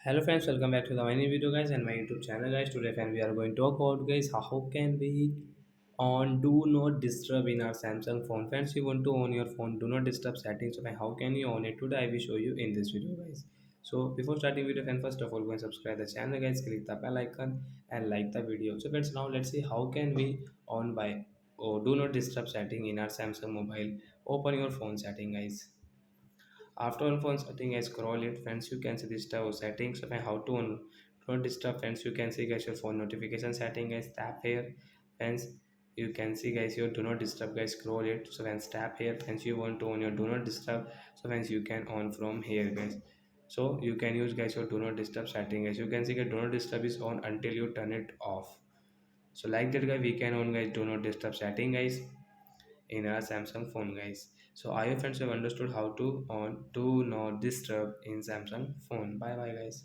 Hello friends, welcome back to the my new video guys and my YouTube channel guys. Today friend we are going to talk about guys how can we on do not disturb in our Samsung phone. Friends, you want to on your phone do not disturb settings. So how can you on it today? I will show you in this video guys. So before starting video friend, first of all go and subscribe the channel guys, click the bell icon and like the video. So friends, now let's see how can we on by or do not disturb setting in our Samsung mobile. Open your phone setting guys. After on phone setting, I scroll it, friends. You can see this tab settings of how to on don't disturb friends. You can see guys your phone notification setting guys. Tap here, friends. You can see guys your do not disturb guys. Scroll it. So friends tap here, friends. You want to on your do not disturb. So friends you can on from here guys. So you can use guys your do not disturb setting guys. You can see that do not disturb is on until you turn it off. So like that guy we can on guys do not disturb setting guys in our Samsung phone guys. So I hope friends have understood how to on do not disturb in Samsung phone. Bye bye guys.